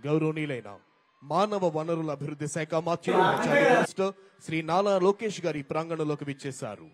గౌరవనీయులైన మానవ వనరుల అభివృద్ధి శాఖ మంత్రి మినిస్టర్ శ్రీ నారా లోకేష్ గారి ప్రాంగణంలోకి విచ్చేశారు.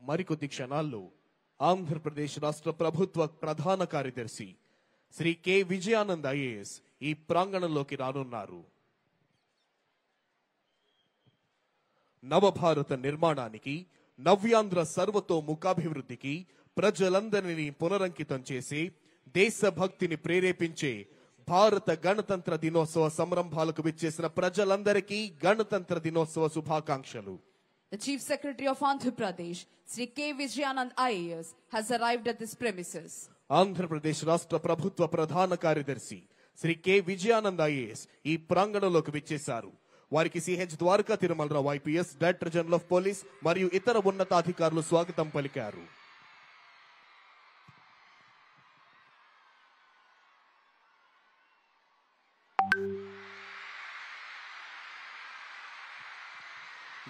మరికొద్ది క్షణాల్లో ఆంధ్రప్రదేశ్ రాష్ట్ర ప్రభుత్వ ప్రధాన కార్యదర్శి శ్రీ కె విజయానంద్ ఐఏఎస్ ఈ ప్రాంగణంలోకి రానున్నారు. నవభారత నిర్మాణానికి, నవ్యాంధ్ర సర్వతోముఖాభివృద్ధికి ప్రజలందరినీ పునరంకితం చేసి దేశభక్తిని ప్రేరేపించే భారత గణతంత్ర దినోత్సవ సంరంభాలకు విచ్చేసిన ప్రజలందరికీ గణతంత్ర దినోత్సవ శుభాకాంక్షలు. The Chief Secretary of Andhra Pradesh, Sri K. Vijayanand IAS, has arrived at this premises. Andhra Pradesh రాష్ట్ర ప్రభుత్వ ప్రధాన కార్యదర్శి శ్రీ కె విజయానంద్ ఐఏఎస్ ఈ ప్రాంగణంలోకి విచ్చేశారు. వారికి CH Dwaraka Tirumala Rao IPS, director general of police మరియు ఇతర ఉన్నతాధికారులు స్వాగతం పలికారు.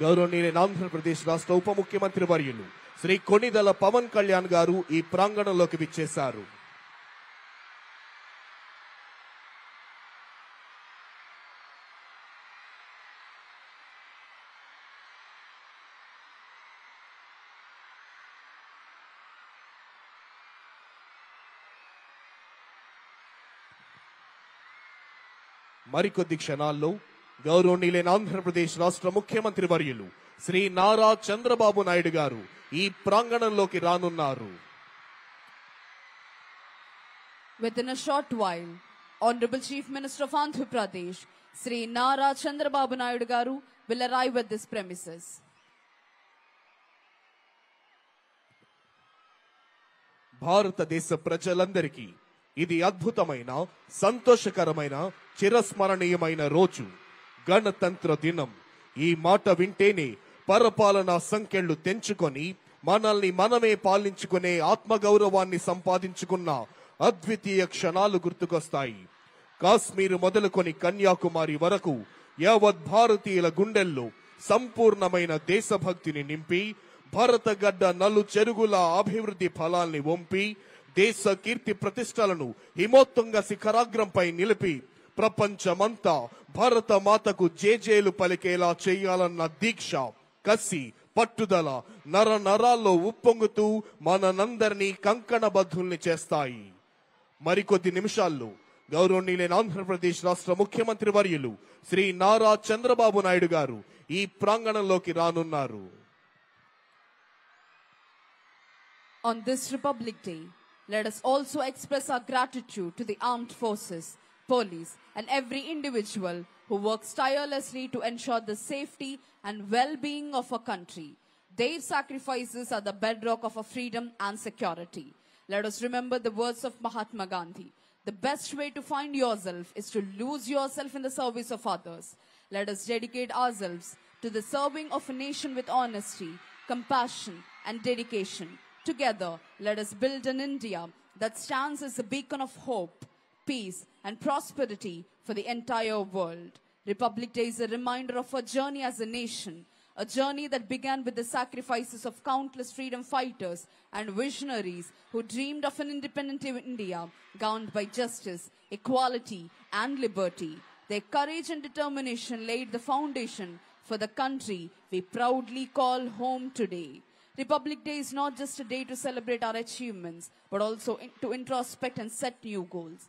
గౌరవనీయులైన ఆంధ్రప్రదేశ్ రాష్ట్ర ఉప ముఖ్యమంత్రి వర్యులు శ్రీ కొణిదెల పవన్ కళ్యాణ్ గారు ఈ ప్రాంగణంలోకి విచ్చేశారు. మరికొద్ది క్షణాల్లో గౌరవనీయులైన ఆంధ్రప్రదేశ్ రాష్ట్ర ముఖ్యమంత్రి వర్యులు శ్రీ నారా చంద్రబాబు నాయుడు గారు ఈ ప్రాంగణంలోకి రానున్నారు. Within a short while, Honorable Chief Minister of Andhra Pradesh, Sri Nara Chandrababu Naidu Garu, will arrive at this premises. భారతదేశ ప్రజలందరికీ ఇది అద్భుతమైన, సంతోషకరమైన, చిరస్మరణీయమైన రోజు. గణతంత్ర దినం. ఈ మాట వింటేనే పరపాలనా సంఖ్యలు తెంచుకొని మనల్ని మనమే పాలించుకునే ఆత్మగౌరవాన్ని సంపాదించుకున్న అద్వితీయ క్షణాలు గుర్తుకొస్తాయి. కాశ్మీర్ మొదలుకొని కన్యాకుమారి వరకు యావత్ భారతీయుల గుండెల్లో సంపూర్ణమైన దేశభక్తిని నింపి భారత గడ్డ నలు చెరుగుల అభివృద్ధి ఫలాల్ని వంపి దేశ కీర్తి ప్రతిష్టలను హిమోత్తుంగ శిఖరాగ్రంపై నిలిపి ప్రపంచమంతా భారత మాతకు జేజేలు పలికేలా చేయాలన్న దీక్ష, కసి, పట్టుదల నర నరాల్లో ఉప్పొంగుతూ మనందరినీ కంకణబద్ధుల్ని చేస్తాయి. మరికొద్ది నిమిషాల్లో గౌరవనీయులైన ఆంధ్రప్రదేశ్ రాష్ట్ర ముఖ్యమంత్రి వర్యులు శ్రీ నారా చంద్రబాబు నాయుడు గారు ఈ ప్రాంగణంలోకి రానున్నారు. On this Republic Day, let us also express our gratitude to the armed forces, police, and every individual who works tirelessly to ensure the safety and well-being of our country. Their sacrifices are the bedrock of our freedom and security. Let us remember the words of Mahatma Gandhi. The best way to find yourself is to lose yourself in the service of others. Let us dedicate ourselves to the serving of a nation with honesty, compassion, and dedication. Together, let us build an India that stands as a beacon of hope, peace, and prosperity for the entire world. Republic Day is a reminder of our journey as a nation, a journey that began with the sacrifices of countless freedom fighters and visionaries who dreamed of an independent India governed by justice, equality, and liberty. Their courage and determination laid the foundation for the country we proudly call home today. Republic Day is not just a day to celebrate our achievements, but also to introspect and set new goals.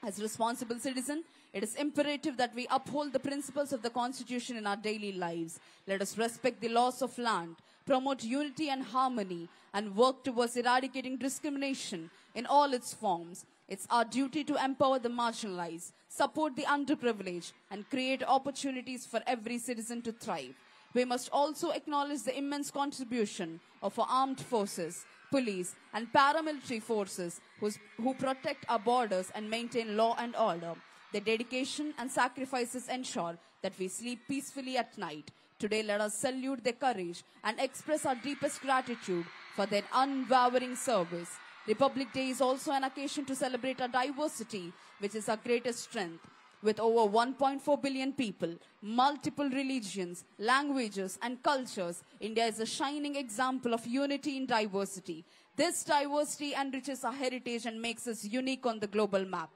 As responsible citizens, it is imperative that we uphold the principles of the Constitution in our daily lives. Let us respect the laws of land, promote unity and harmony, and work towards eradicating discrimination in all its forms. It's our duty to empower the marginalized, support the underprivileged, and create opportunities for every citizen to thrive. We must also acknowledge the immense contribution of our armed forces, police, and paramilitary forces who protect our borders and maintain law and order. Their dedication and sacrifices ensure that we sleep peacefully at night. Today, let us salute their courage and express our deepest gratitude for their unwavering service. Republic Day is also an occasion to celebrate our diversity, which is our greatest strength. With over 1.4 billion people, multiple religions, languages, and cultures, India is a shining example of unity in diversity. This diversity enriches our heritage and makes us unique on the global map.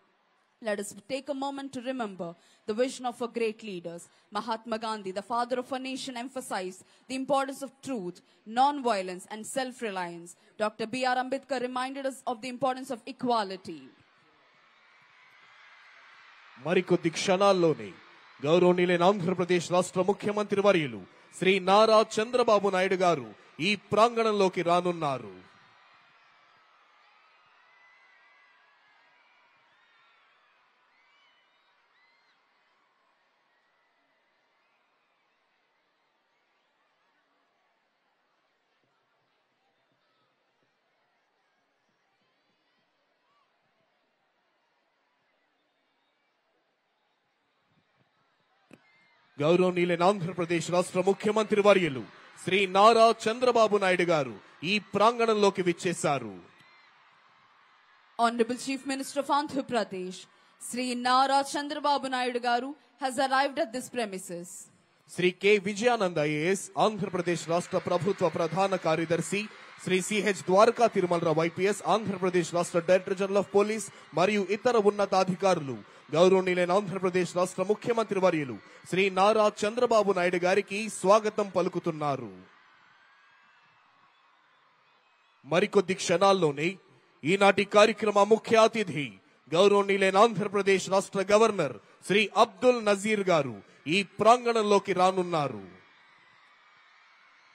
Let us take a moment to remember the vision of our great leaders. Mahatma Gandhi, the father of our nation, emphasized the importance of truth, non-violence, and self-reliance. Dr. B.R. Ambedkar reminded us of the importance of equality. మరికొద్ది క్షణాల్లోనే గౌరవనీయులైన ఆంధ్రప్రదేశ్ రాష్ట్ర ముఖ్యమంత్రి వర్యులు శ్రీ నారా చంద్రబాబు నాయుడు గారు ఈ ప్రాంగణంలోకి రానున్నారు. గౌరవనీయులైన ఆంధ్రప్రదేశ్ రాష్ట్ర ముఖ్యమంత్రి వర్యులు శ్రీ నారా చంద్రబాబు నాయుడు గారు ఈ ప్రాంగణంలోకి విచ్చేశారు. Honorable Chief Minister of Andhra Pradesh, Sri Nara Chandrababu Naidu Garu has arrived at this premises. Shri K Vijayanand IAS Andhra Pradesh రాష్ట్ర ప్రభుత్వ ప్రధాన కార్యదర్శి, శ్రీ సిహెచ్ ద్వారకా తిరుమలరావు ఐపీఎస్ ఆంధ్రప్రదేశ్ రాష్ట్ర డైరెక్టర్ జనరల్ ఆఫ్ పోలీస్ మరియు ఇతర ఉన్నతాధికారులు గౌరవనీయులైన ఆంధ్రప్రదేశ్ రాష్ట్ర ముఖ్యమంత్రి వర్యులు శ్రీ నారా చంద్రబాబు నాయుడు గారికి స్వాగతం పలుకుతున్నారు. మరికొద్ది క్షణాల్లోనే ఈనాటి కార్యక్రమ ముఖ్య అతిథి గౌరవనీయులైన ఆంధ్రప్రదేశ్ రాష్ట్ర గవర్నర్ శ్రీ అబ్దుల్ నజీర్ గారు ఈ ప్రాంగణంలోకి రానున్నారు.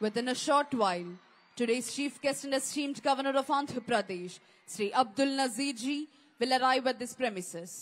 Within a short while, today's chief guest and esteemed governor of Andhra Pradesh, Sri Abdul Nazir ji, will arrive at this premises.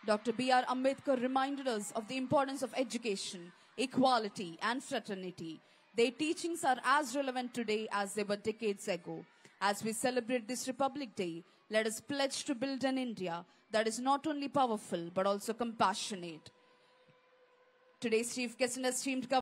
Dr. B.R. Ambedkar reminded us of the importance of education, equality, and fraternity. Their teachings are as relevant today as they were decades ago. As we celebrate this Republic Day, let us pledge to build an India that is not only powerful but also compassionate. Today's chief guest and esteemed governor